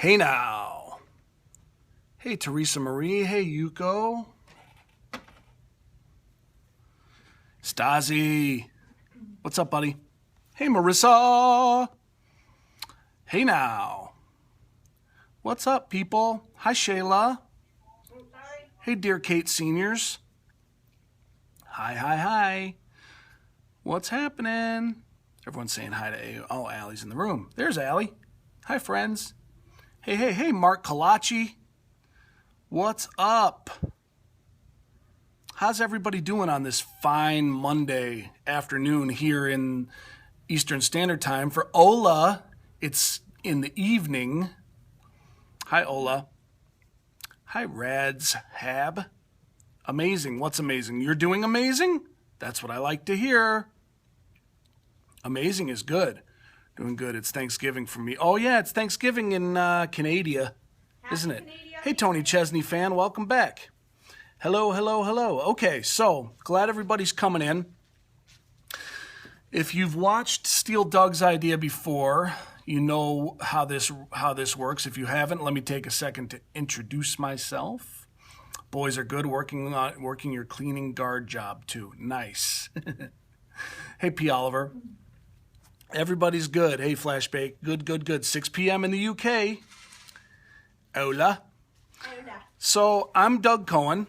Hey now. Hey Teresa Marie. Hey Yuko. Stasi. What's up, buddy? Hey Marissa. Hey now. What's up, people? Hi Shayla. Hey dear Kate seniors. Hi. What's happening? Everyone's saying hi to A. Oh, Allie's in the room. There's Allie. Hi, friends. Hey, Mark Kalachi. What's up? How's everybody doing on this fine Monday afternoon here in Eastern Standard Time? For Ola, it's in the evening. Hi, Ola. Hi, Rads Hab. Amazing. What's amazing? You're doing amazing? That's what I like to hear. Amazing is good. Doing good. It's Thanksgiving for me. Oh, yeah, it's Thanksgiving in Canada, isn't it? Hey, Tony Chesney fan, welcome back. Hello. Okay, so glad everybody's coming in. If you've watched Steel Doug's idea before, you know how this works. If you haven't, let me take a second to introduce myself. Boys are good, working your cleaning guard job too. Nice. Hey, P. Oliver. Everybody's good. Hey, Flashbake. Good. 6 p.m. in the UK. Hola. So I'm Doug Cohen,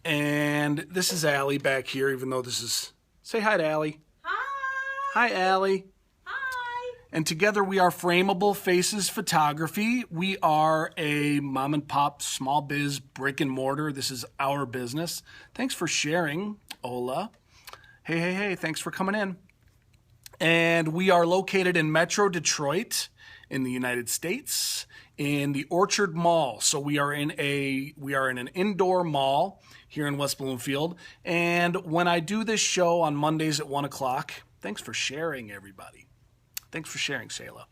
and this is Allie back here, even though this is... Say hi to Allie. Hi, Allie. Hi. And together we are FrameableFaces Photography. We are a mom and pop small biz brick and mortar. This is our business. Thanks for sharing, Ola. Hey. Thanks for coming in. And we are located in Metro Detroit in the United States in the Orchard Mall. So we are in an indoor mall here in West Bloomfield. And when I do this show on Mondays at 1 o'clock, thanks for sharing, everybody. Thanks for sharing, Shayla.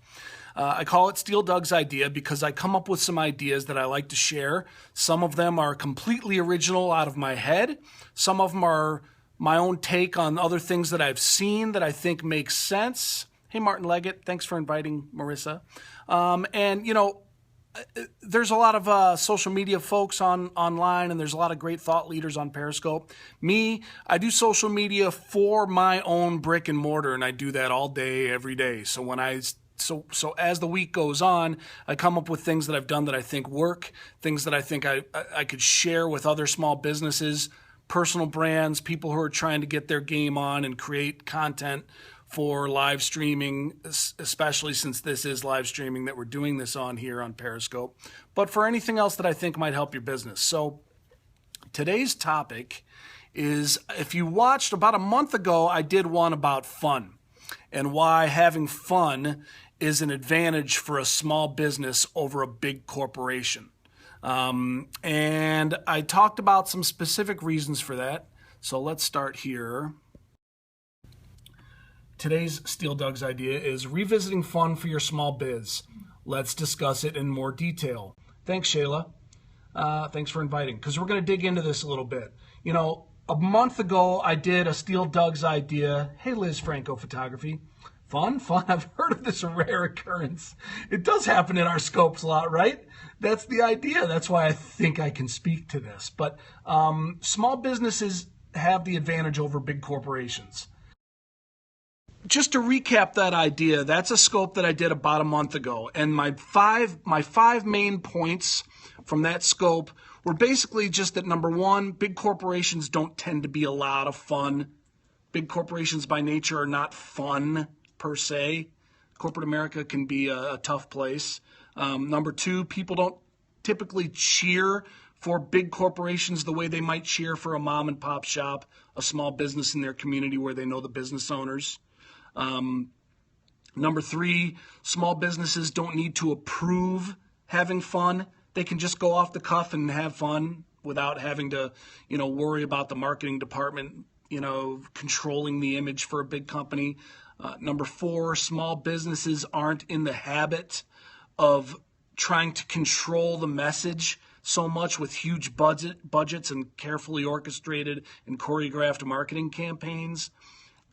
I call it Steel Doug's Idea because I come up with some ideas that I like to share. Some of them are completely original out of my head. Some of them are my own take on other things that I've seen that I think make sense. Hey, Martin Leggett, thanks for inviting Marissa. And, you know, there's a lot of social media folks online, and there's a lot of great thought leaders on Periscope. Me, I do social media for my own brick and mortar, and I do that all day, every day. So when So as the week goes on, I come up with things that I've done that I think work, things that I think I could share with other small businesses, personal brands, people who are trying to get their game on and create content for live streaming, especially since this is live streaming that we're doing this on here on Periscope, but for anything else that I think might help your business. So today's topic is, if you watched about a month ago, I did one about fun and why having fun is an advantage for a small business over a big corporation. And I talked about some specific reasons for that. So let's start here. Today's Steel Doug's Idea is revisiting fun for your small biz. Let's discuss it in more detail. Thanks, Shayla. Thanks for inviting, because we're going to dig into this a little bit. You know, a month ago, I did a Steel Doug's Idea. Hey, Liz Franco Photography. Fun? I've heard of this rare occurrence. It does happen in our scopes a lot, right? That's the idea. That's why I think I can speak to this. But small businesses have the advantage over big corporations. Just to recap that idea, that's a scope that I did about a month ago. And my five main points from that scope were basically just that, number one, big corporations don't tend to be a lot of fun. Big corporations by nature are not fun per se. Corporate America can be a tough place. Number two, people don't typically cheer for big corporations the way they might cheer for a mom and pop shop, a small business in their community where they know the business owners. Number three, small businesses don't need to approve having fun. They can just go off the cuff and have fun without having to, worry about the marketing department, controlling the image for a big company. Number four, small businesses aren't in the habit of trying to control the message so much with huge budgets and carefully orchestrated and choreographed marketing campaigns.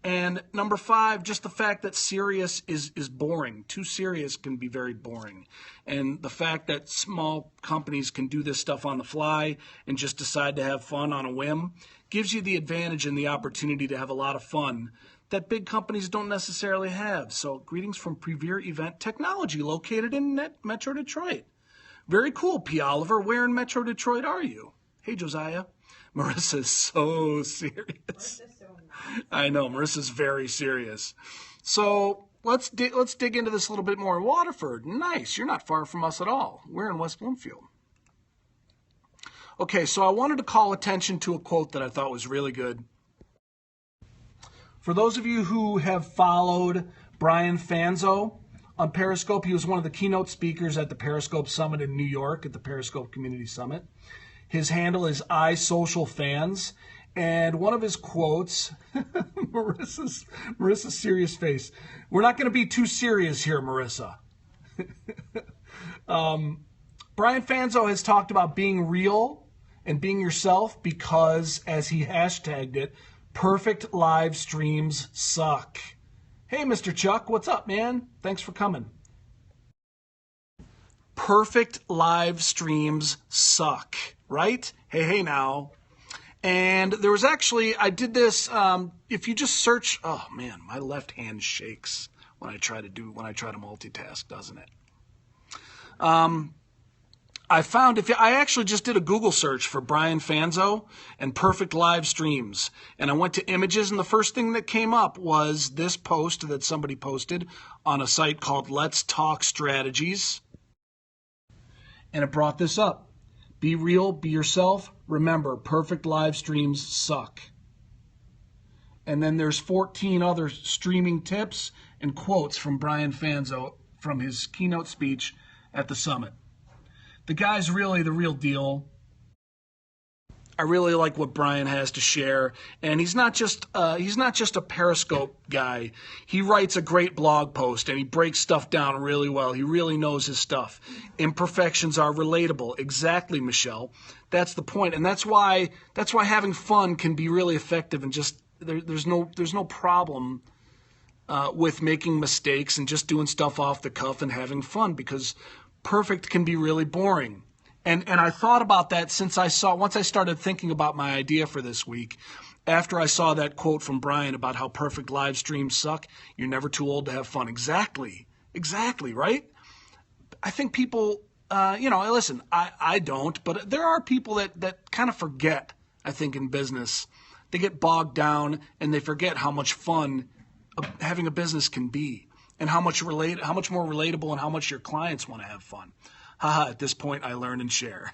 And number 5, just the fact that serious is boring. Too serious can be very boring. And the fact that small companies can do this stuff on the fly and just decide to have fun on a whim gives you the advantage and the opportunity to have a lot of fun that big companies don't necessarily have. So greetings from Premier Event Technology located in Metro Detroit. Very cool, P. Oliver. Where in Metro Detroit are you? Hey, Josiah. Marissa's so serious. I know, Marissa's very serious. So let's dig into this a little bit more. Waterford, nice. You're not far from us at all. We're in West Bloomfield. Okay, so I wanted to call attention to a quote that I thought was really good. For those of you who have followed Brian Fanzo on Periscope, he was one of the keynote speakers at the Periscope Summit in New York, at the Periscope Community Summit. His handle is iSocialFans, and one of his quotes, Marissa's serious face. We're not going to be too serious here, Marissa. Brian Fanzo has talked about being real and being yourself because, as he hashtagged it, perfect live streams suck. Hey, Mr. Chuck, what's up, man? Thanks for coming. Perfect live streams suck, right? Hey now. And there was actually, I did this, if you just search, oh man, my left hand shakes when I try to multitask, doesn't it? I found, I actually just did a Google search for Brian Fanzo and perfect live streams. And I went to images, and the first thing that came up was this post that somebody posted on a site called Let's Talk Strategies. And it brought this up. Be real, be yourself. Remember, perfect live streams suck. And then there's 14 other streaming tips and quotes from Brian Fanzo from his keynote speech at the summit. The guy's really the real deal. I really like what Brian has to share, and he's not just a Periscope guy. He writes a great blog post, and he breaks stuff down really well. He really knows his stuff. Imperfections are relatable. Exactly, Michelle. That's the point, and that's why having fun can be really effective. And just there's no problem with making mistakes and just doing stuff off the cuff and having fun, because perfect can be really boring. And I thought about that once I started thinking about my idea for this week, after I saw that quote from Brian about how perfect live streams suck. You're never too old to have fun. Exactly, right? I think people, listen, I don't, but there are people that kind of forget, I think, in business. They get bogged down and they forget how much fun having a business can be, and how much more relatable and how much your clients want to have fun. Haha, at this point, I learn and share.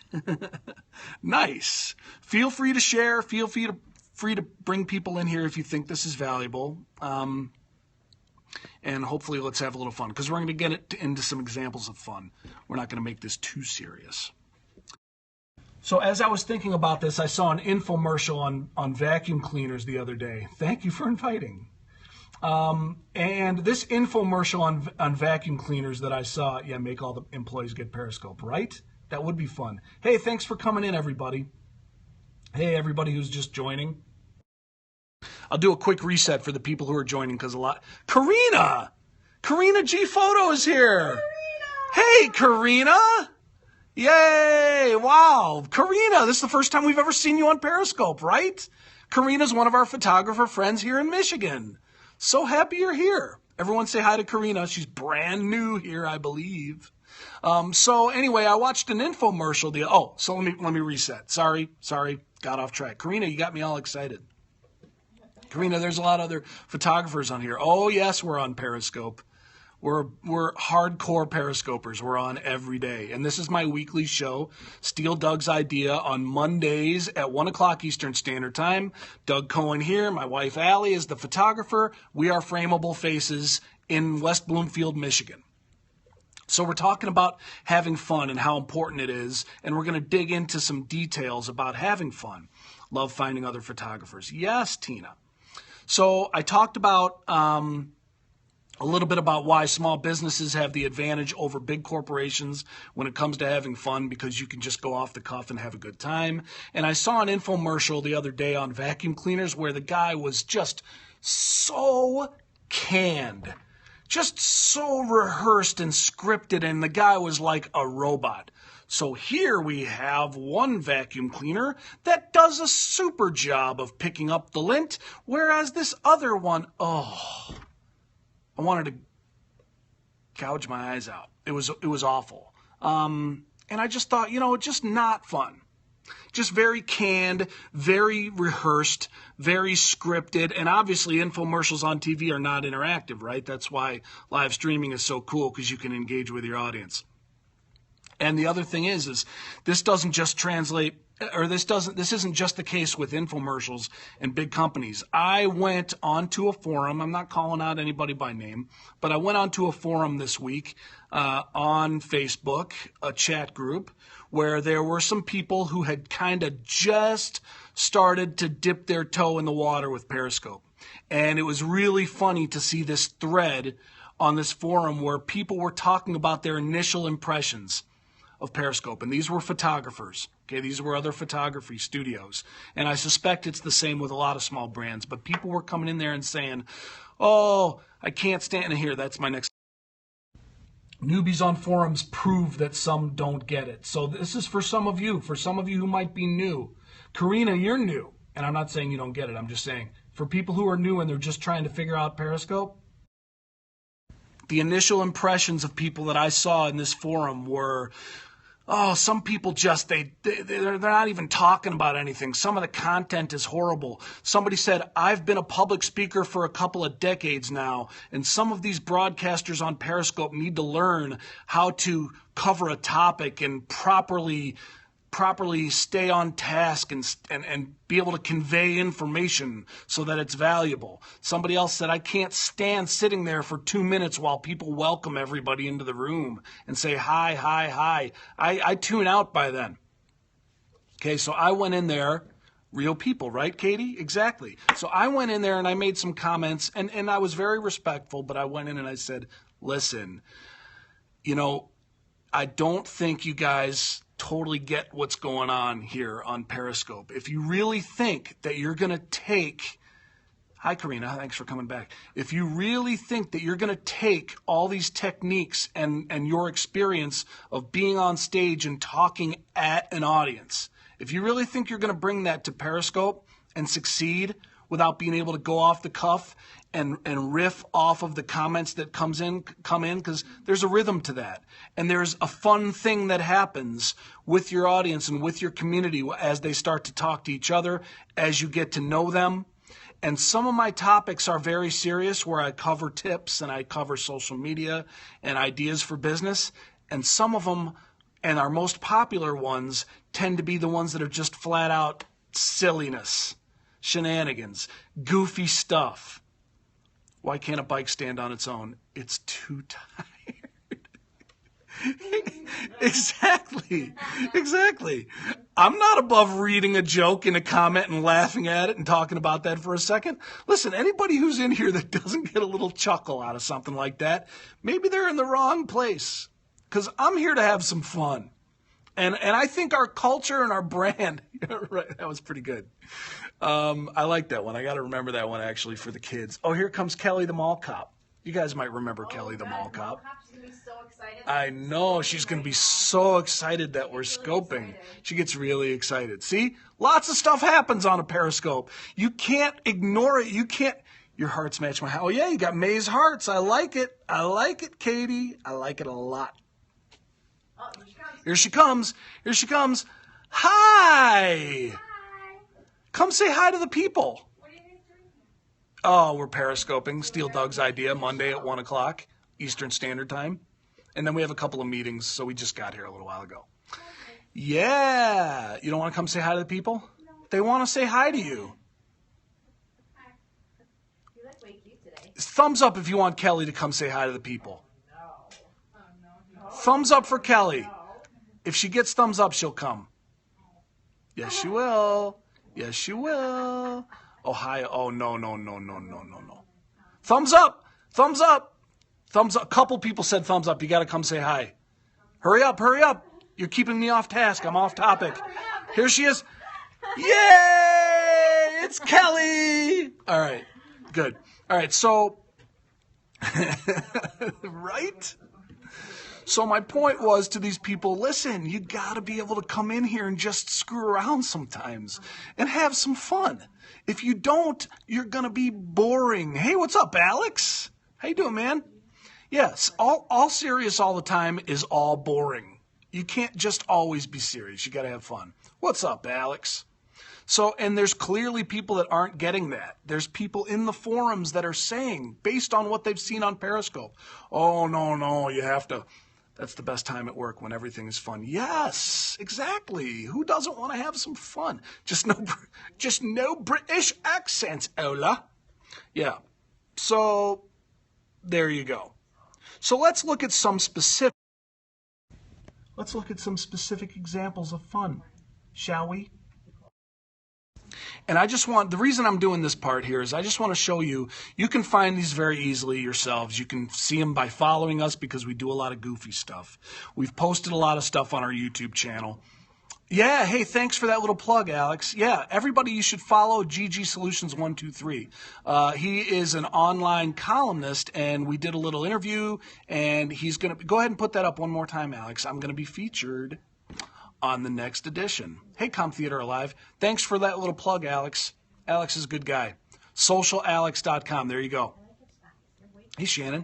Nice. Feel free to share. Feel free to bring people in here if you think this is valuable. And hopefully let's have a little fun, because we're going to get into some examples of fun. We're not going to make this too serious. So as I was thinking about this, I saw an infomercial on vacuum cleaners the other day. Thank you for inviting. And this infomercial on vacuum cleaners that I saw, make all the employees get Periscope, right? That would be fun. Hey, thanks for coming in, everybody. Hey, everybody who's just joining. I'll do a quick reset for the people who are joining, because Karina G Photo is here. Karina! Hey, Karina. Yay, wow. Karina, this is the first time we've ever seen you on Periscope, right? Karina's one of our photographer friends here in Michigan. So happy you're here. Everyone say hi to Karina. She's brand new here, I believe. So anyway, I watched an infomercial. So let me reset. Sorry, got off track. Karina, you got me all excited. Karina, there's a lot of other photographers on here. Oh yes, we're on Periscope. We're hardcore Periscopers. We're on every day. And this is my weekly show, Steal Doug's Idea, on Mondays at 1 o'clock Eastern Standard Time. Doug Cohen here. My wife, Allie, is the photographer. We are FrameableFaces in West Bloomfield, Michigan. So we're talking about having fun and how important it is. And we're going to dig into some details about having fun. Love finding other photographers. Yes, Tina. So I talked about a little bit about why small businesses have the advantage over big corporations when it comes to having fun, because you can just go off the cuff and have a good time. And I saw an infomercial the other day on vacuum cleaners where the guy was just so canned, just so rehearsed and scripted, and the guy was like a robot. So here we have one vacuum cleaner that does a super job of picking up the lint, whereas this other one, I wanted to gouge my eyes out. It was awful. And I just thought, just not fun. Just very canned, very rehearsed, very scripted, and obviously infomercials on TV are not interactive, right? That's why live streaming is so cool, because you can engage with your audience. And the other thing is this doesn't just translate, or this isn't just the case with infomercials and big companies. I went onto a forum. I'm not calling out anybody by name, but I went onto a forum this week on Facebook, a chat group, where there were some people who had kind of just started to dip their toe in the water with Periscope. And it was really funny to see this thread on this forum where people were talking about their initial impressions of Periscope. And these were photographers. Okay, these were other photography studios. And I suspect it's the same with a lot of small brands. But people were coming in there and saying, oh, I can't stand it here. That's my next. Newbies on forums prove that some don't get it. So this is for some of you who might be new. Karina, you're new. And I'm not saying you don't get it. I'm just saying for people who are new and they're just trying to figure out Periscope, the initial impressions of people that I saw in this forum were, some people just, they're not even talking about anything. Some of the content is horrible. Somebody said, I've been a public speaker for a couple of decades now, and some of these broadcasters on Periscope need to learn how to cover a topic and properly stay on task and be able to convey information so that it's valuable. Somebody else said, I can't stand sitting there for 2 minutes while people welcome everybody into the room and say, hi, hi, hi. I tune out by then. Okay, so I went in there, real people, right, Katie? Exactly. So I went in there and I made some comments, and I was very respectful, but I went in and I said, listen, I don't think you guys totally get what's going on here on Periscope. If you really think that you're going to take, hi Karina, thanks for coming back. If you really think that you're going to take all these techniques and your experience of being on stage and talking at an audience, if you really think you're going to bring that to Periscope and succeed without being able to go off the cuff and riff off of the comments that come in, because there's a rhythm to that. And there's a fun thing that happens with your audience and with your community as they start to talk to each other, as you get to know them. And some of my topics are very serious, where I cover tips and I cover social media and ideas for business. And some of them, and our most popular ones, tend to be the ones that are just flat out silliness, shenanigans, goofy stuff. Why can't a bike stand on its own? It's too tired. Exactly. I'm not above reading a joke in a comment and laughing at it and talking about that for a second. Listen, anybody who's in here that doesn't get a little chuckle out of something like that, maybe they're in the wrong place. Because I'm here to have some fun. And I think our culture and our brand, right, that was pretty good. I like that one. I got to remember that one, actually, for the kids. Oh, here comes Kelly the Mall Cop. You guys might remember Kelly the Mall Cop. She's going to be so excited. I know. She's going to be so excited that we're scoping. She gets really excited. See? Lots of stuff happens on a Periscope. You can't ignore it. You can't. Your hearts match my heart. Oh, yeah, you got May's hearts. I like it. I like it, Katie. I like it a lot. Oh, Here she comes. Here she comes. Hi. Hi. Come say hi to the people. What are you guys doing here? Oh, we're periscoping. Steel Doug's idea, Monday at 1 o'clock Eastern Standard Time. And then we have a couple of meetings, so we just got here a little while ago. Okay. Yeah. You don't want to come say hi to the people? No. They want to say hi to you. Hi. You look way cute today. Thumbs up if you want Kelly to come say hi to the people. No. Oh, no. Thumbs up for Kelly. If she gets thumbs up, she'll come. Yes, she will. Yes, she will. Oh, hi. Oh, no. Thumbs up. Thumbs up. Thumbs up. A couple people said thumbs up. You got to come say hi. Hurry up. Hurry up. You're keeping me off task. I'm off topic. Here she is. Yay! It's Kelly. All right. Good. All right, so, right? So my point was to these people, listen, you got to be able to come in here and just screw around sometimes and have some fun. If you don't, you're going to be boring. Hey, what's up, Alex? How you doing, man? Yes, all serious all the time is all boring. You can't just always be serious. You got to have fun. What's up, Alex? So, and there's clearly people that aren't getting that. There's people in the forums that are saying, based on what they've seen on Periscope, oh, no, you have to, that's the best time at work when everything is fun. Yes, exactly. Who doesn't want to have some fun? Just no British accents, Ola. Yeah, so there you go. So let's look at some specific examples of fun, shall we? And the reason I'm doing this part here is I just want to show you, you can find these very easily yourselves. You can see them by following us because we do a lot of goofy stuff. We've posted a lot of stuff on our YouTube channel. Yeah, hey, thanks for that little plug, Alex. Yeah, everybody, you should follow GG Solutions 123. He is an online columnist, and we did a little interview, and he's going to, go ahead and put that up one more time, Alex. I'm going to be featured on the next edition. Hey, Theater Alive. Thanks for that little plug, Alex. Alex is a good guy. Socialalex.com. There you go. Hey, Shannon.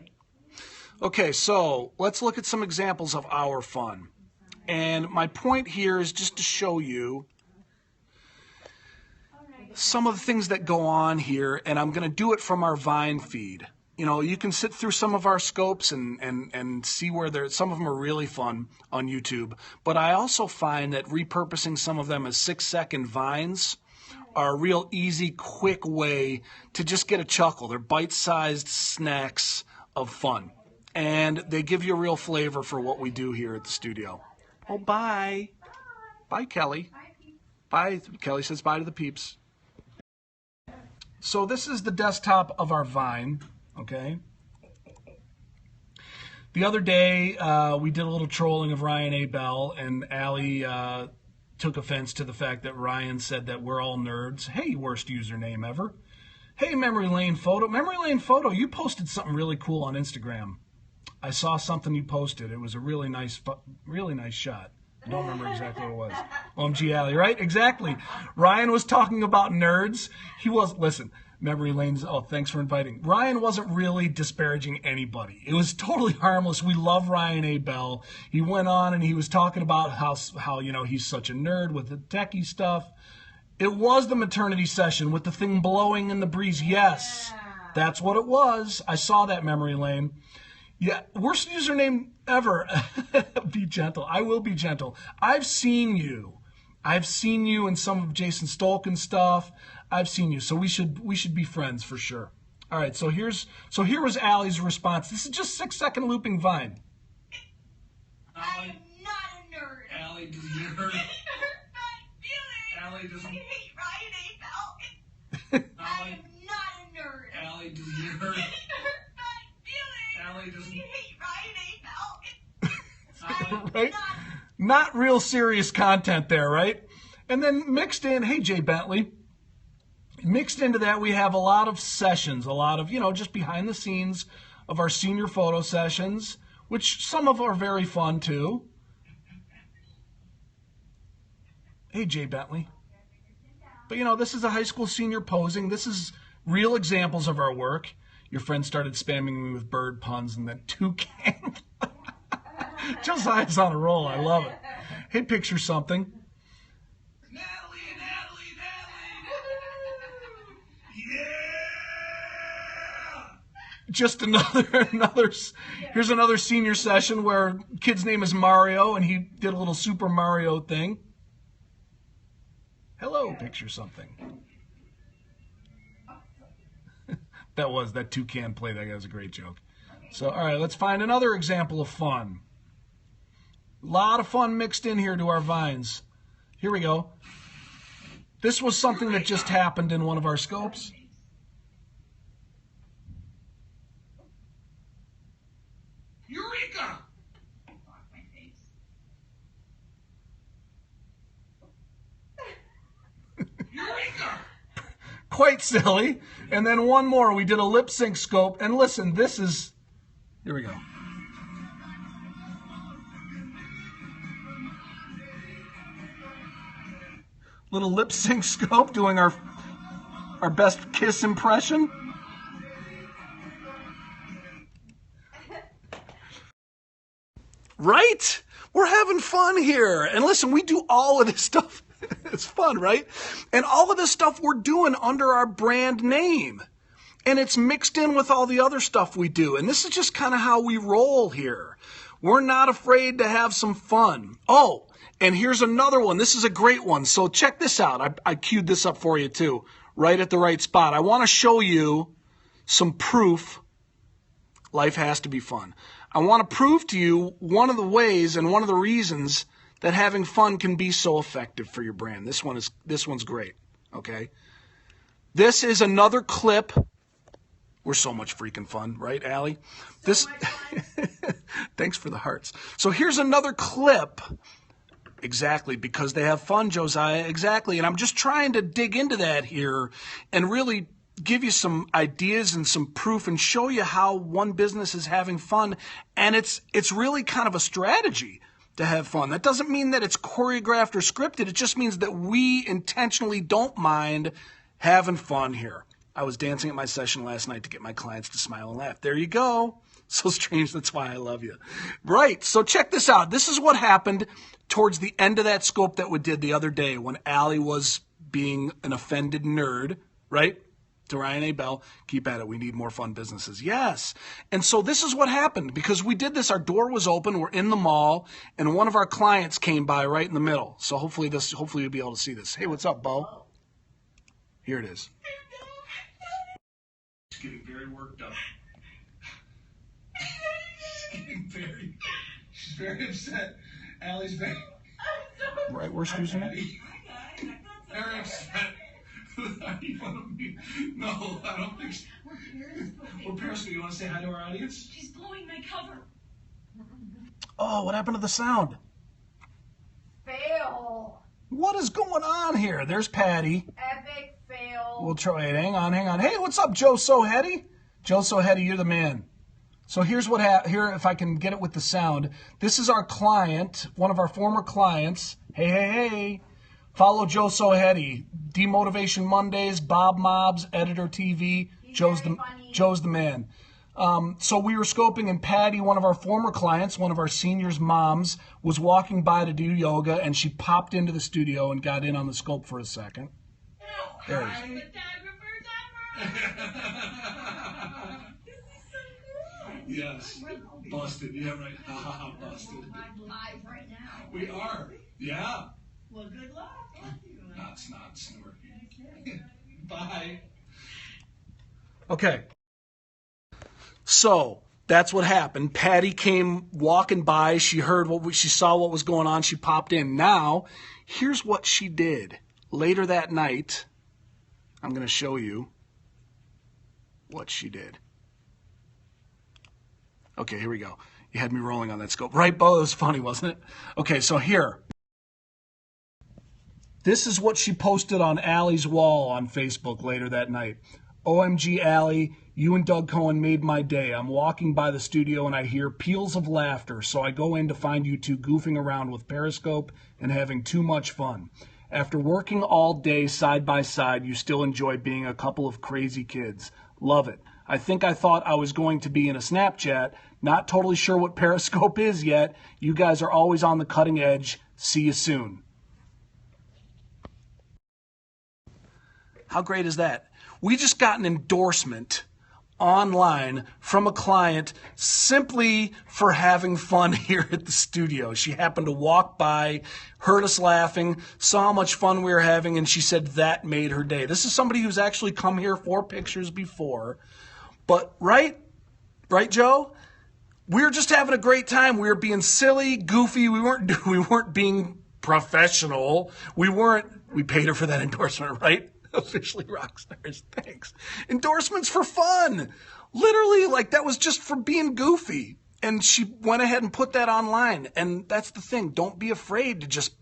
Okay, so let's look at some examples of our fun. And my point here is just to show you some of the things that go on here, and I'm going to do it from our Vine feed. You know, you can sit through some of our scopes and see where some of them are really fun on YouTube. But I also find that repurposing some of them as 6-second Vines are a real easy, quick way to just get a chuckle. They're bite-sized snacks of fun. And they give you a real flavor for what we do here at the studio. Oh, bye. Bye, Kelly. Bye. Kelly says bye to the peeps. So this is the desktop of our Vine. Okay. The other day, we did a little trolling of Ryan A. Bell, and Allie took offense to the fact that Ryan said that we're all nerds. Hey, worst username ever. Hey, Memory Lane Photo. Memory Lane Photo, you posted something really cool on Instagram. I saw something you posted. It was a really nice shot. I don't remember exactly what it was. OMG, Allie, right? Exactly. Ryan was talking about nerds. He was, listen, Memory Lane's, oh, thanks for inviting. Ryan wasn't really disparaging anybody. It was totally harmless. We love Ryan A. Bell. He went on and he was talking about how you know, he's such a nerd with the techie stuff. It was the maternity session with the thing blowing in the breeze. Yes, that's what it was. I saw that, Memory Lane. Yeah, worst username ever. Be gentle. I will be gentle. I've seen you. I've seen you in some of Jason Stolken's stuff. I've seen you. So we should be friends for sure. All right, so here was Allie's response. This is just 6-second looping Vine. I'm not a nerd. Allie, does it hurt? Allie doesn't. I hate Ryan A. Bell. I am not a nerd. Allie, does it hurt? Allie doesn't. I hate Ryan A. Bell. Right? Not real serious content there, right? And then mixed in, hey, Jay Bentley. Mixed into that, we have a lot of sessions, a lot of, you know, just behind the scenes of our senior photo sessions, which some of are very fun too. Hey, Jay Bentley. But, you know, this is a high school senior posing. This is real examples of our work. Your friend started spamming me with bird puns and then toucan. Josiah's on a roll. I love it. Hey, picture something. Natalie. Yeah! Just here's another senior session where kid's name is Mario and he did a little Super Mario thing. Hello, picture something. That toucan play. That was a great joke. So, all right, let's find another example of fun. A lot of fun mixed in here to our Vines. Here we go. This was something that just happened in one of our scopes. Eureka! Eureka! quite silly. And then one more, we did a lip sync scope. And listen, this is, here we go. Little lip sync scope doing our best Kiss impression. Right? We're having fun here. And listen, we do all of this stuff. It's fun, right? And all of this stuff we're doing under our brand name. And it's mixed in with all the other stuff we do. And this is just kind of how we roll here. We're not afraid to have some fun. Oh, and here's another one. This is a great one. So check this out. I queued this up for you too, right at the right spot. I want to show you some proof life has to be fun. I want to prove to you one of the ways and one of the reasons that having fun can be so effective for your brand. This one's great, okay? This is another clip. We're so much freaking fun, right, Allie? Thanks for the hearts. So here's another clip. Exactly, because they have fun, Josiah. Exactly. And I'm just trying to dig into that here and really give you some ideas and some proof and show you how one business is having fun. And it's really kind of a strategy to have fun. That doesn't mean that it's choreographed or scripted. It just means that we intentionally don't mind having fun here. I was dancing at my session last night to get my clients to smile and laugh. There you go. So strange. That's why I love you. Right. So check this out. This is what happened towards the end of that scope that we did the other day when Allie was being an offended nerd, right? To Ryan A. Bell, keep at it. We need more fun businesses. Yes. And so this is what happened because we did this. Our door was open. We're in the mall, and one of our clients came by right in the middle. So hopefully you'll be able to see this. Hey, what's up, Bo? Here it is. She's getting very worked up. She's very upset. Allie's very. Right, where's Susan? Very upset. You want me? No, I don't think so. We're Periscope. You want to say hi to our audience? She's blowing my cover. Oh, what happened to the sound? Fail. What is going on here? There's Patty. Epic fail. We'll try it. Hang on. Hey, what's up, Joe Sohetti? Joe Sohetti, you're the man. So here's what here, if I can get it with the sound. This is our client, one of our former clients. Hey. Follow Joe Sohetti. Demotivation Mondays, Bob Mobs, Editor TV. Joe's the man. So we were scoping, and Patty, one of our former clients, one of our seniors' moms, was walking by to do yoga, and she popped into the studio and got in on the scope for a second. There it is. Yes. Busted. Yeah, right. Busted. Live right now. We are. Yeah. Well, good luck. Not snort. Bye. Okay. So that's what happened. Patty came walking by. She heard she saw what was going on. She popped in. Now, here's what she did. Later that night, I'm going to show you what she did. Okay, here we go. You had me rolling on that scope. Right, Bo? It was funny, wasn't it? Okay, so here. This is what she posted on Allie's wall on Facebook later that night. OMG, Allie, you and Doug Cohen made my day. I'm walking by the studio and I hear peals of laughter, so I go in to find you two goofing around with Periscope and having too much fun. After working all day side by side, you still enjoy being a couple of crazy kids. Love it. I think I thought I was going to be in a Snapchat. Not totally sure what Periscope is yet. You guys are always on the cutting edge. See you soon. How great is that? We just got an endorsement online from a client simply for having fun here at the studio. She happened to walk by, heard us laughing, saw how much fun we were having, and she said that made her day. This is somebody who's actually come here for pictures before. But right, Joe? We were just having a great time. We were being silly, goofy. We weren't being professional. We paid her for that endorsement, right? Officially rock stars. Thanks. Endorsements for fun. Literally, like that was just for being goofy. And she went ahead and put that online. And that's the thing. Don't be afraid to just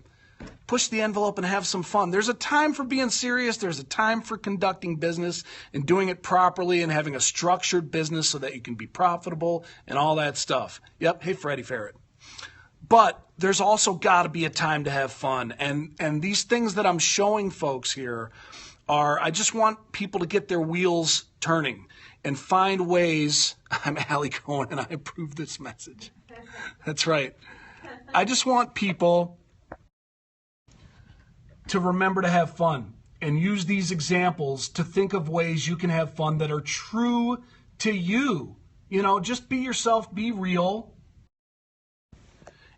Push the envelope and have some fun. There's a time for being serious. There's a time for conducting business and doing it properly and having a structured business so that you can be profitable and all that stuff. Yep. Hey, Freddie Ferret. But there's also got to be a time to have fun. And these things that I'm showing folks here are, I just want people to get their wheels turning and find ways. I'm Allie Cohen and I approve this message. That's right. I just want people to remember to have fun and use these examples to think of ways you can have fun that are true to you. You know, just be yourself, be real,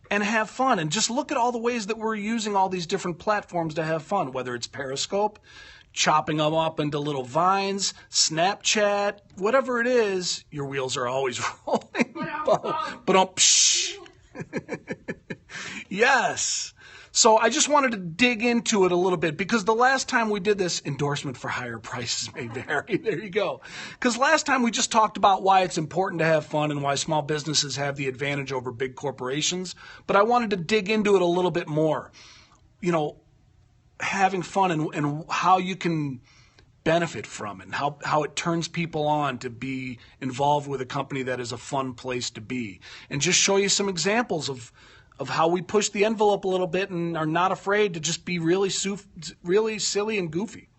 and have fun. And just look at all the ways that we're using all these different platforms to have fun, whether it's Periscope, chopping them up into little vines, Snapchat, whatever it is, your wheels are always rolling. Yes. So I just wanted to dig into it a little bit because the last time we did this, endorsement for higher prices may vary. There you go. Because last time we just talked about why it's important to have fun and why small businesses have the advantage over big corporations. But I wanted to dig into it a little bit more. You know, having fun and how you can benefit from it and how it turns people on to be involved with a company that is a fun place to be. And just show you some examples of how we push the envelope a little bit and are not afraid to just be really silly and goofy.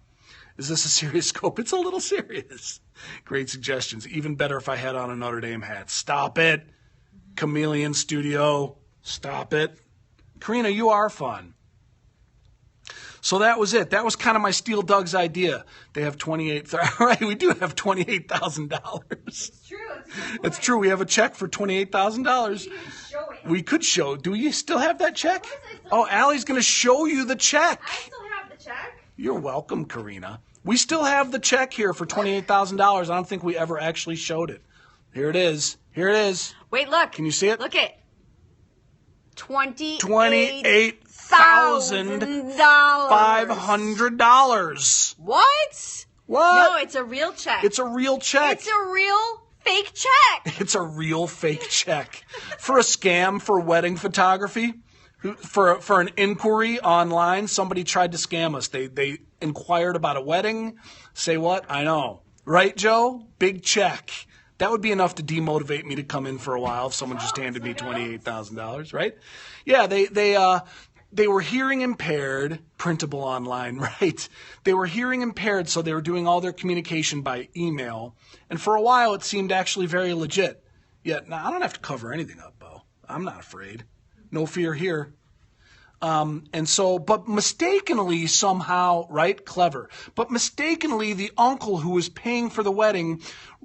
Is this a serious scope? It's a little serious. Great suggestions. Even better if I had on a Notre Dame hat. Stop it. Chameleon Studio. Stop it. Karina, you are fun. So that was it. That was kind of my Steel Doug's idea. They have right, we do have $28,000. It's true. It's true. We have a check for $28,000. We could show. Do you still have that check? Oh, Allie's going to show you the check. I still have the check. You're welcome, Karina. We still have the check here for $28,000. I don't think we ever actually showed it. Here it is. Here it is. Wait, look. Can you see it? Look it. $28,500. What? What? No, it's a real check. It's a real check. It's a real fake check. It's a real fake check for a scam for wedding photography. For an inquiry online, somebody tried to scam us. They inquired about a wedding. Say what? I know. Right, Joe? Big check. That would be enough to demotivate me to come in for a while if someone just handed me $28,000, right? Yeah, they were hearing impaired, printable online, right? They were hearing impaired, so they were doing all their communication by email. And for a while, it seemed actually very legit. Yet, now I don't have to cover anything up, Bo. I'm not afraid. No fear here. But mistakenly somehow, right? Clever. But mistakenly, the uncle who was paying for the wedding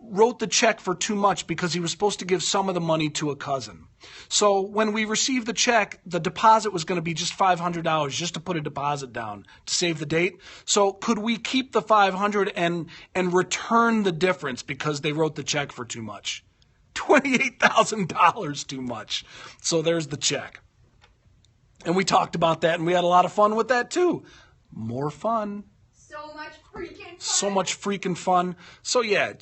wrote the check for too much because he was supposed to give some of the money to a cousin. So when we received the check, the deposit was going to be just $500 just to put a deposit down to save the date. So could we keep the $500 and return the difference because they wrote the check for too much? $28,000 too much. So there's the check. And we talked about that, and we had a lot of fun with that, too. More fun. So much freaking fun. So much freaking fun. So, yeah,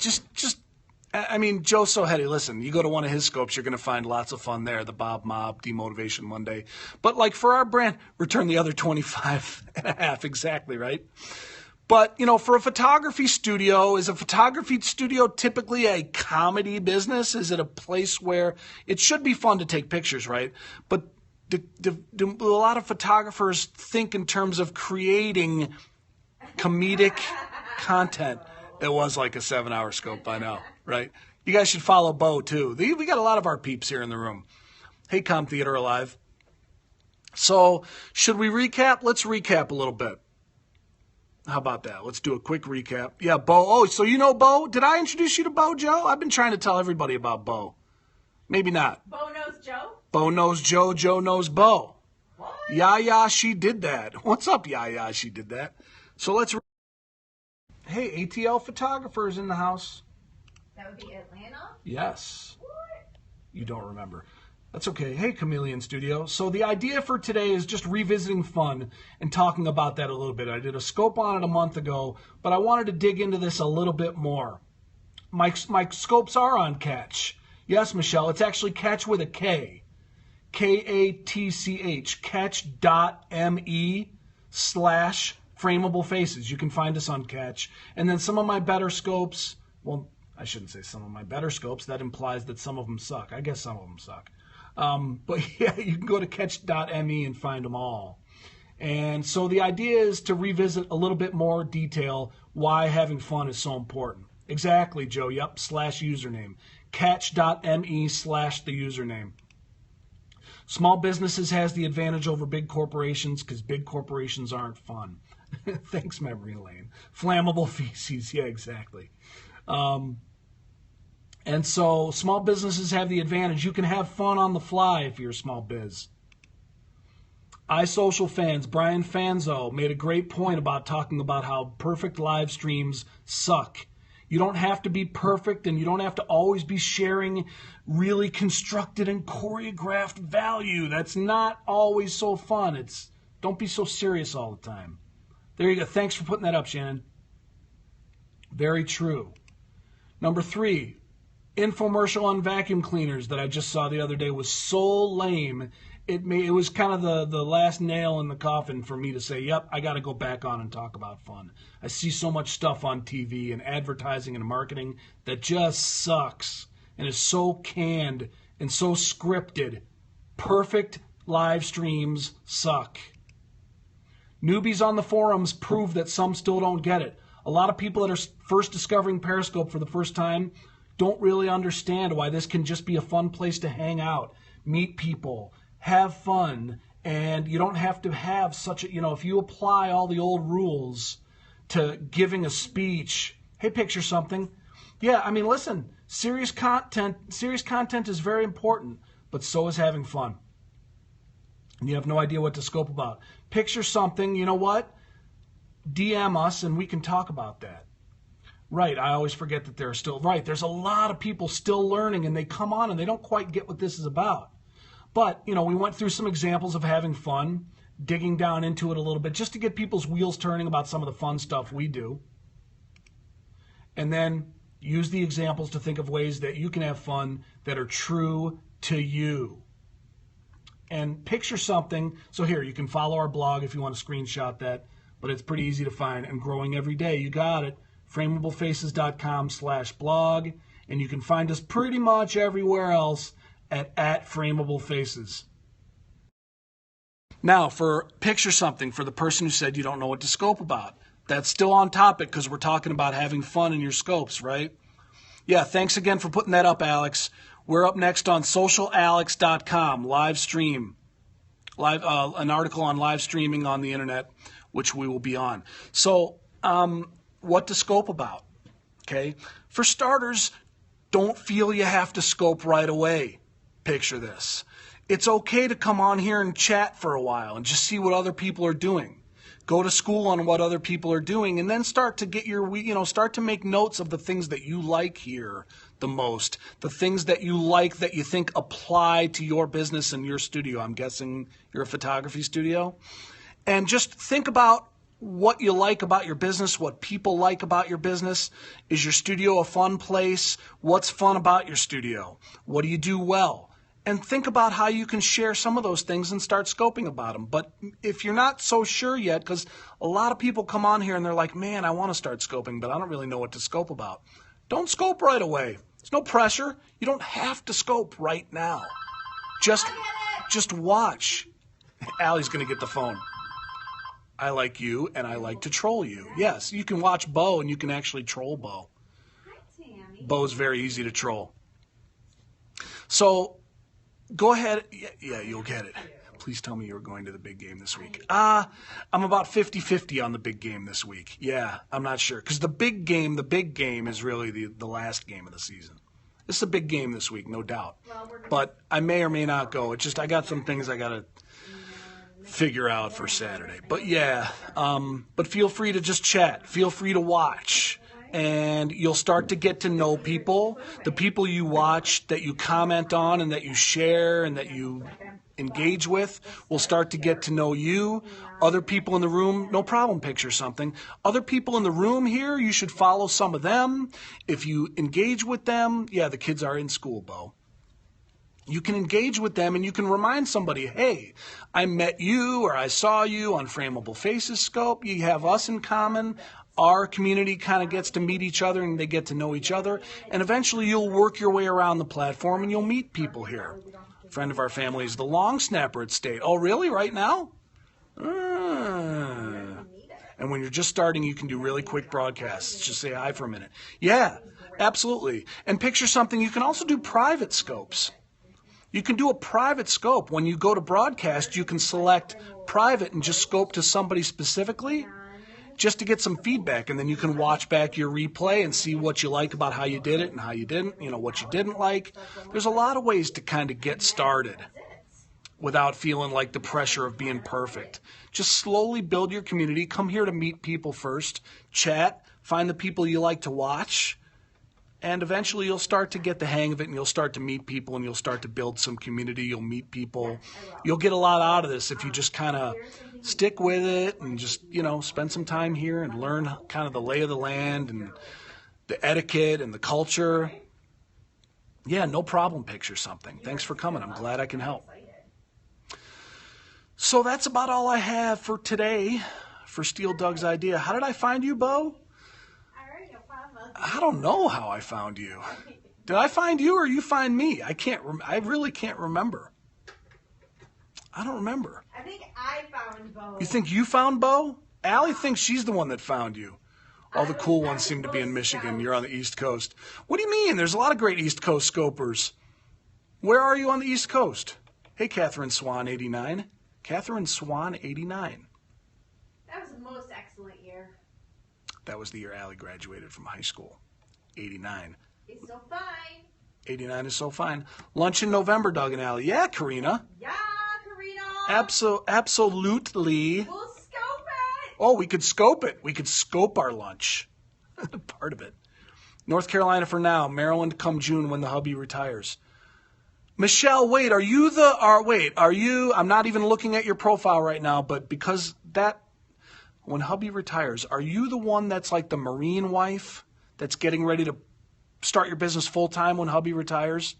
I mean, Joe Sohetti, listen, you go to one of his scopes, you're going to find lots of fun there. The Bob Mob, Demotivation Monday. But, like, for our brand, return the other 25 and a half, exactly, right? But, you know, for a photography studio, is a photography studio typically a comedy business? Is it a place where it should be fun to take pictures, right? But do a lot of photographers think in terms of creating comedic content? It was like a 7-hour scope by now, right? You guys should follow Bo, too. We got a lot of our peeps here in the room. Hey, Com Theater Alive. So should we recap? Let's recap a little bit. How about that? Let's do a quick recap. Yeah, Bo. Oh, so you know Bo? Did I introduce you to Bo, Joe? I've been trying to tell everybody about Bo. Maybe not. Bo knows Joe? Bo knows Joe. Joe knows Bo. What? Yeah, she did that. What's up, yeah, she did that. So let's... Hey, ATL photographers in the house. That would be Atlanta? Yes. What? You don't remember. That's okay. Hey, Chameleon Studio. So the idea for today is just revisiting fun and talking about that a little bit. I did a scope on it a month ago, but I wanted to dig into this a little bit more. My scopes are on Catch. Yes, Michelle, it's actually Catch with a K. KATCH, catch.me/FrameableFaces. You can find us on Catch. And then some of my better scopes, well, I shouldn't say some of my better scopes. That implies that some of them suck. I guess some of them suck. But yeah, you can go to catch.me and find them all. And so the idea is to revisit a little bit more detail why having fun is so important. Exactly, Joe. Yep, /username. Catch.me/the username. Small businesses has the advantage over big corporations because big corporations aren't fun. Thanks, memory lane. FlammableFaces. Yeah, exactly. And so small businesses have the advantage. You can have fun on the fly if you're a small biz. iSocial fans, Brian Fanzo made a great point about talking about how perfect live streams suck. You don't have to be perfect, and you don't have to always be sharing really constructed and choreographed value. That's not always so fun. Don't be so serious all the time. There you go. Thanks for putting that up, Shannon. Very true. Number 3, infomercial on vacuum cleaners that I just saw the other day was so lame. It was kind of the last nail in the coffin for me to say, yep, I got to go back on and talk about fun. I see so much stuff on TV and advertising and marketing that just sucks and is so canned and so scripted. Perfect live streams suck. Newbies on the forums prove that some still don't get it. A lot of people that are first discovering Periscope for the first time don't really understand why this can just be a fun place to hang out, meet people, have fun, and you don't have to have such a, if you apply all the old rules to giving a speech, hey, picture something. Yeah, I mean, listen, serious content is very important, but so is having fun. And you have no idea what to scope about. Picture something, you know what? DM us and we can talk about that. Right, I always forget that there's a lot of people still learning, and they come on and they don't quite get what this is about. But, we went through some examples of having fun, digging down into it a little bit, just to get people's wheels turning about some of the fun stuff we do. And then use the examples to think of ways that you can have fun that are true to you. And picture something. So here, you can follow our blog if you want to screenshot that, but it's pretty easy to find and growing every day. You got it. FrameableFaces.com/blog. And you can find us pretty much everywhere else at FrameableFaces. Now, for picture something for the person who said you don't know what to scope about. That's still on topic because we're talking about having fun in your scopes, right? Yeah, thanks again for putting that up, Alex. We're up next on socialalex.com, live stream. An article on live streaming on the internet, which we will be on. So, what to scope about, okay? For starters, don't feel you have to scope right away. Picture this. It's okay to come on here and chat for a while and just see what other people are doing. Go to school on what other people are doing, and then start to get start to make notes of the things that you like here the most, the things that you like that you think apply to your business and your studio. I'm guessing you're a photography studio. And just think about what you like about your business, what people like about your business. Is your studio a fun place? What's fun about your studio? What do you do well? And think about how you can share some of those things and start scoping about them. But if you're not so sure yet, because a lot of people come on here and they're like, man, I want to start scoping, but I don't really know what to scope about. Don't scope right away. There's no pressure. You don't have to scope right now. Just watch. Allie's going to get the phone. I like you, and I like to troll you. Yes, you can watch Bo, and you can actually troll Bo. Hi, Tammy. Bo's very easy to troll. So go ahead. Yeah, you'll get it. Please tell me you're going to the big game this week. I'm about 50-50 on the big game this week. Yeah, I'm not sure. Because the big game is really the last game of the season. This is a big game this week, no doubt. But I may or may not go. It's just I got some things I got to figure out for Saturday. But yeah, but feel free to just chat. Feel free to watch. And you'll start to get to know people. The people you watch, that you comment on and that you share and that you engage with will start to get to know you. Other people in the room, no problem, picture something. Other people in the room here, you should follow some of them. If you engage with them, yeah, the kids are in school, Bo. You can engage with them and you can remind somebody, hey, I met you or I saw you on FrameableFaces scope. You have us in common. Our community kind of gets to meet each other and they get to know each other. And eventually you'll work your way around the platform and you'll meet people here. A friend of our family is the long snapper at State. Oh, really? Right now? And when you're just starting, you can do really quick broadcasts. Just say hi for a minute. Yeah, absolutely. And picture something. You can also do private scopes. You can do a private scope. When you go to broadcast, you can select private and just scope to somebody specifically just to get some feedback. And then you can watch back your replay and see what you like about how you did it and how you didn't, what you didn't like. There's a lot of ways to kind of get started without feeling like the pressure of being perfect. Just slowly build your community. Come here to meet people first. Chat. Find the people you like to watch. And eventually you'll start to get the hang of it and you'll start to meet people and you'll start to build some community. You'll meet people. You'll get a lot out of this if you just kind of stick with it and just, spend some time here and learn kind of the lay of the land and the etiquette and the culture. Yeah, no problem. Picture something. Thanks for coming. I'm glad I can help. So that's about all I have for today for Steel Doug's idea. How did I find you, Bo? I don't know how I found you. Did I find you or you find me? I really can't remember. I don't remember. I think I found Bo. You think you found Bo? Allie thinks she's the one that found you. All the cool ones seem to be in Michigan. You're on the East Coast. What do you mean? There's a lot of great East Coast scopers. Where are you on the East Coast? Hey, Catherine Swan, 89. Catherine Swan, 89. That was the most excellent year. That was the year Allie graduated from high school. 89. It's so fine. 89 is so fine. Lunch in November, Doug and Allie. Yeah, Karina. Yeah, Karina. Absolutely. We'll scope it. Oh, we could scope it. We could scope our lunch. Part of it. North Carolina for now. Maryland come June when the hubby retires. Michelle, wait, are you, I'm not even looking at your profile right now, but because when hubby retires, are you the one that's like the Marine wife that's getting ready to start your business full time when hubby retires?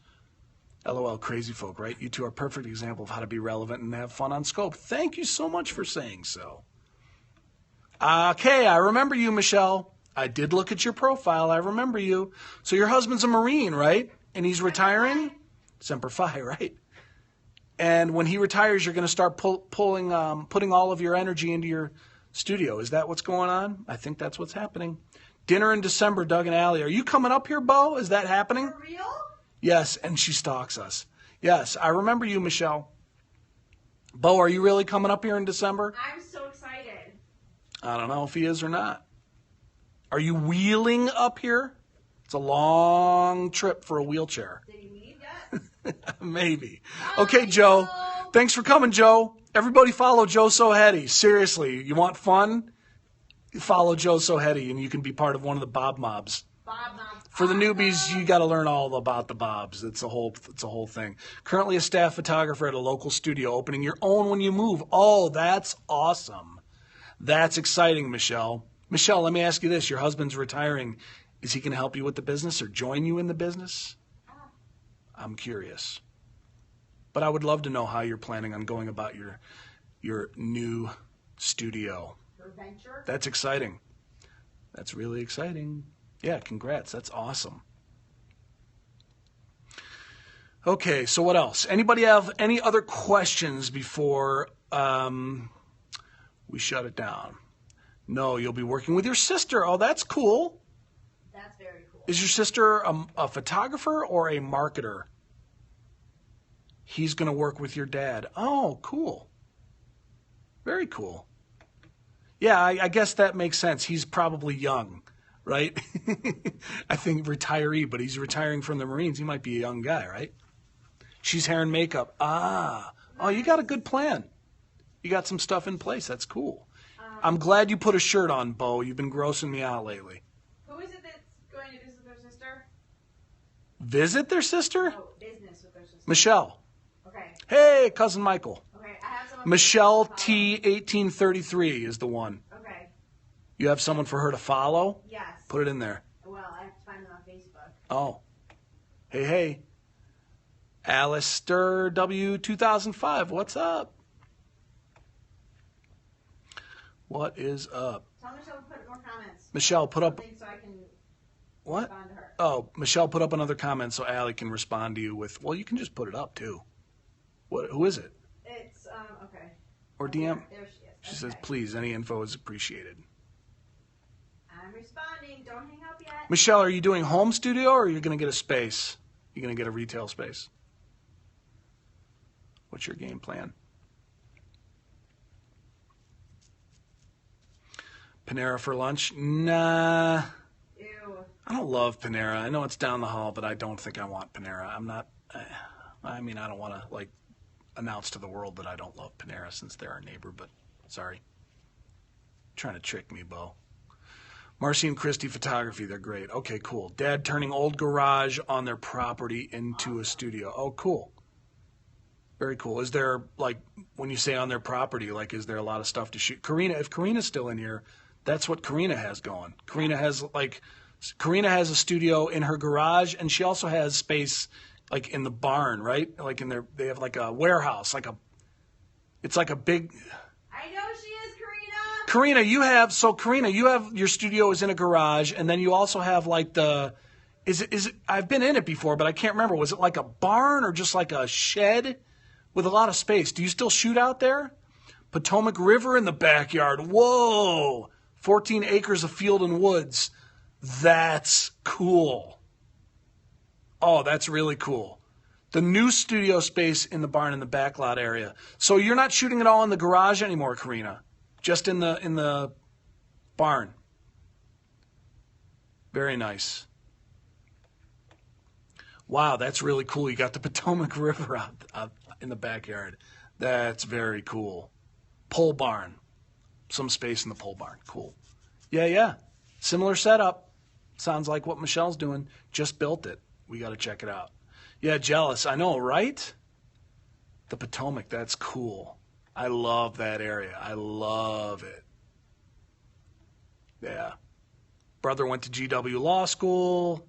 LOL, crazy folk, right? You two are a perfect example of how to be relevant and have fun on scope. Thank you so much for saying so. Okay, I remember you, Michelle. I did look at your profile. I remember you. So your husband's a Marine, right? And he's retiring? Semper Fi, right? And when he retires, you're going to start putting all of your energy into your studio. Is that what's going on? I think that's what's happening. Dinner in December, Doug and Allie. Are you coming up here, Bo? Is that happening? For real? Yes, and she stalks us. Yes, I remember you, Michelle. Bo, are you really coming up here in December? I'm so excited. I don't know if he is or not. Are you wheeling up here? It's a long trip for a wheelchair. Did he leave yet? Maybe. Okay, Joe. Thanks for coming, Joe. Everybody follow Joe Sohetti. Seriously, you want fun? Follow Joe Sohetti, and you can be part of one of the Bob Mobs. Bob Mobs. For the newbies, you got to learn all about the Bobs. It's a whole thing. Currently a staff photographer at a local studio, opening your own when you move. Oh, that's awesome. That's exciting, Michelle. Michelle, let me ask you this. Your husband's retiring. Is he going to help you with the business or join you in the business? I'm curious. But I would love to know how you're planning on going about your new studio. Your venture? That's exciting. That's really exciting. Yeah, congrats. That's awesome. Okay, so what else? Anybody have any other questions before we shut it down? No, you'll be working with your sister. Oh, that's cool. That's very cool. Is your sister a photographer or a marketer? He's going to work with your dad. Oh, cool. Very cool. Yeah, I guess that makes sense. He's probably young, right? I think retiree, but he's retiring from the Marines. He might be a young guy, right? She's hair and makeup. Oh, you got a good plan. You got some stuff in place. That's cool. I'm glad you put a shirt on, Bo. You've been grossing me out lately. Who is it that's going to visit their sister? Visit their sister? Oh, business with their sister. Michelle. Okay. Hey, cousin Michael. Okay, I have someone. Michelle T 1833 is the one. Okay. You have someone for her to follow? Yes. Put it in there. Well, I have to find them on Facebook. Oh. Hey. Alistair W2005, what's up? What is up? Tell Michelle to put more comments. Michelle, put up. So I can What? respond to her. Oh, Michelle, put up another comment so Allie can respond to you with. Well, you can just put it up too. What? Who is it? It's okay. Or DM? There she is. She says, please, any info is appreciated. I'm responding. Don't hang up yet. Michelle, are you doing home studio or are you going to get a space? You're going to get a retail space. What's your game plan? Panera for lunch? Nah. Ew. I don't love Panera. I know it's down the hall, but I don't think I want Panera. I'm not, I mean, I don't want to, like, announce to the world that I don't love Panera since they're our neighbor, but sorry. Trying to trick me, Bo. Marcy and Christy Photography, they're great. Okay, cool. Dad turning old garage on their property into a studio. Oh, cool. Very cool. Is there, like, when you say on their property, like, is there a lot of stuff to shoot? Karina, if Karina's still in here, that's what Karina has going. Karina has a studio in her garage, and she also has space, like, in the barn, right? Like, they have, like, a warehouse, it's like a big... I know she is, Karina. Karina, you have your studio is in a garage, and then you also have, like, is it, I've been in it before, but I can't remember. Was it like a barn or just like a shed with a lot of space? Do you still shoot out there? Potomac River in the backyard. Whoa! 14 acres of field and woods. That's cool. Oh, that's really cool. The new studio space in the barn in the backlot area. So you're not shooting it all in the garage anymore, Karina. Just in the barn. Very nice. Wow, that's really cool. You got the Potomac River out in the backyard. That's very cool. Pole barn. Some space in the pole barn. Cool. Yeah. Similar setup. Sounds like what Michelle's doing. Just built it. We got to check it out. Yeah, jealous. I know, right? The Potomac, that's cool. I love that area. I love it. Yeah. Brother went to GW Law School,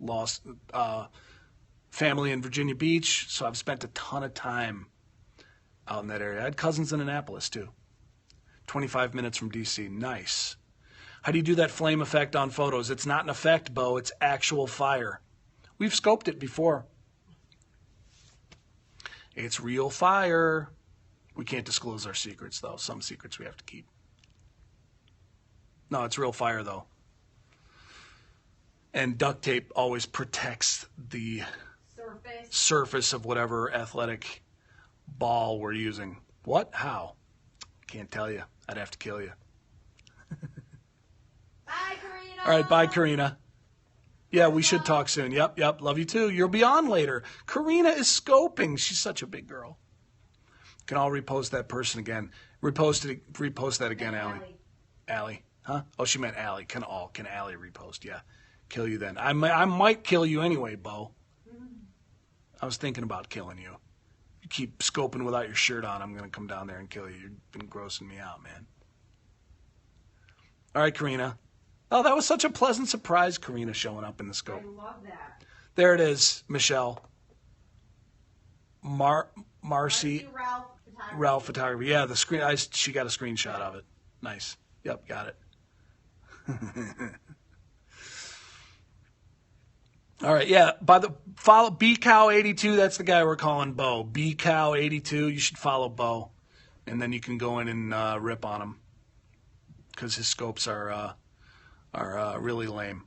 family in Virginia Beach, so I've spent a ton of time out in that area. I had cousins in Annapolis, too. 25 minutes from D.C. Nice. How do you do that flame effect on photos? It's not an effect, Bo. It's actual fire. We've scoped it before. It's real fire. We can't disclose our secrets, though. Some secrets we have to keep. No, it's real fire, though. And duct tape always protects the surface of whatever athletic ball we're using. What? How? Can't tell you. I'd have to kill you. Bye, Karina. All right, bye, Karina. Yeah, we should talk soon. Yep. Love you too. You'll be on later. Karina is scoping. She's such a big girl. Can all repost that person again. Repost that again, Allie. Allie. Huh? Oh, she meant Allie. Can Allie repost? Yeah. Kill you then. I might kill you anyway, Bo. I was thinking about killing you. You keep scoping without your shirt on, I'm going to come down there and kill you. You've been grossing me out, man. All right, Karina. Oh, that was such a pleasant surprise, Karina, showing up in the scope. I love that. There it is, Michelle. Marcy Ralph Photography. Yeah, the screen. She got a screenshot of it. Nice. Yep, got it. All right, yeah. Follow BCow82. That's the guy we're calling Bo. BCow82. You should follow Bo, and then you can go in and rip on him because his scopes are really lame.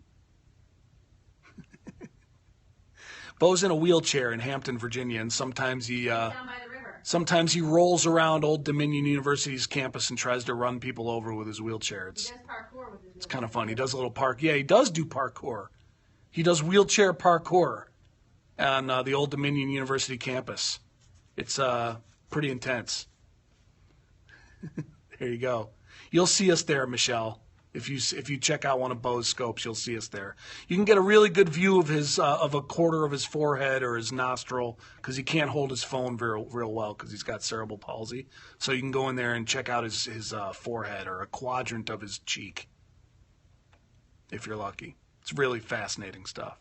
Bo's in a wheelchair in Hampton, Virginia, and sometimes he Down by the river. sometimes he rolls around Old Dominion University's campus and tries to run people over with his wheelchair. He does parkour with his It's kind of fun. He does a little Yeah, he does do parkour. He does wheelchair parkour on the Old Dominion University campus. It's pretty intense. There you go. You'll see us there, Michelle. If you check out one of Bo's scopes, you'll see us there. You can get a really good view of his of a quarter of his forehead or his nostril because he can't hold his phone real well because he's got cerebral palsy. So you can go in there and check out his forehead or a quadrant of his cheek if you're lucky. It's really fascinating stuff.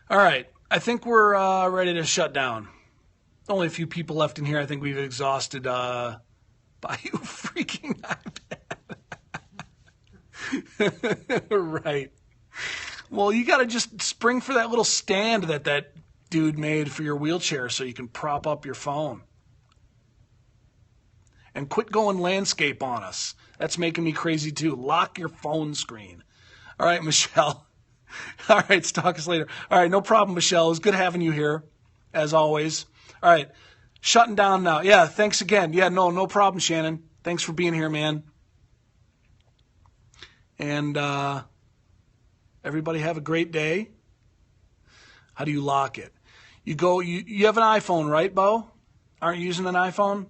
All right. I think we're ready to shut down. Only a few people left in here. I think we've exhausted Bayou freaking iPad. Right. Well, you got to just spring for that little stand that dude made for your wheelchair so you can prop up your phone. And quit going landscape on us. That's making me crazy too. Lock your phone screen. All right, Michelle. All right, talk us later. All right, no problem, Michelle. It was good having you here, as always. All right, shutting down now. Yeah, thanks again. Yeah, no problem, Shannon. Thanks for being here, man. And everybody have a great day. How do you lock it? You have an iPhone, right, Bo? Aren't you using an iPhone?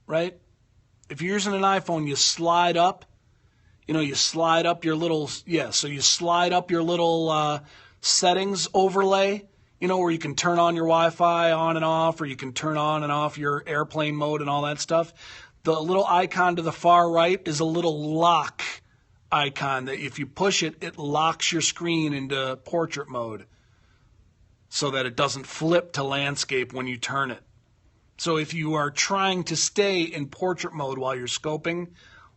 Right? If you're using an iPhone, you slide up. You slide up your little, so you slide up your little settings overlay, where you can turn on your Wi-Fi on and off, or you can turn on and off your airplane mode and all that stuff. The little icon to the far right is a little lock icon that if you push it, it locks your screen into portrait mode so that it doesn't flip to landscape when you turn it. So if you are trying to stay in portrait mode while you're scoping,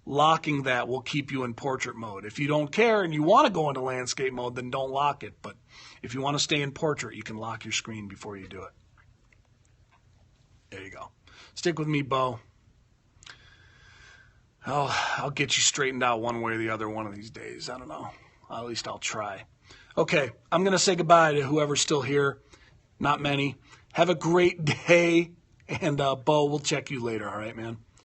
locking that will keep you in portrait mode. If you don't care and you want to go into landscape mode, then don't lock it. But if you want to stay in portrait, you can lock your screen before you do it. There you go. Stick with me, Bo. I'll get you straightened out one way or the other one of these days. I don't know. At least I'll try. Okay, I'm going to say goodbye to whoever's still here. Not many. Have a great day. And, Bo, we'll check you later, all right, man?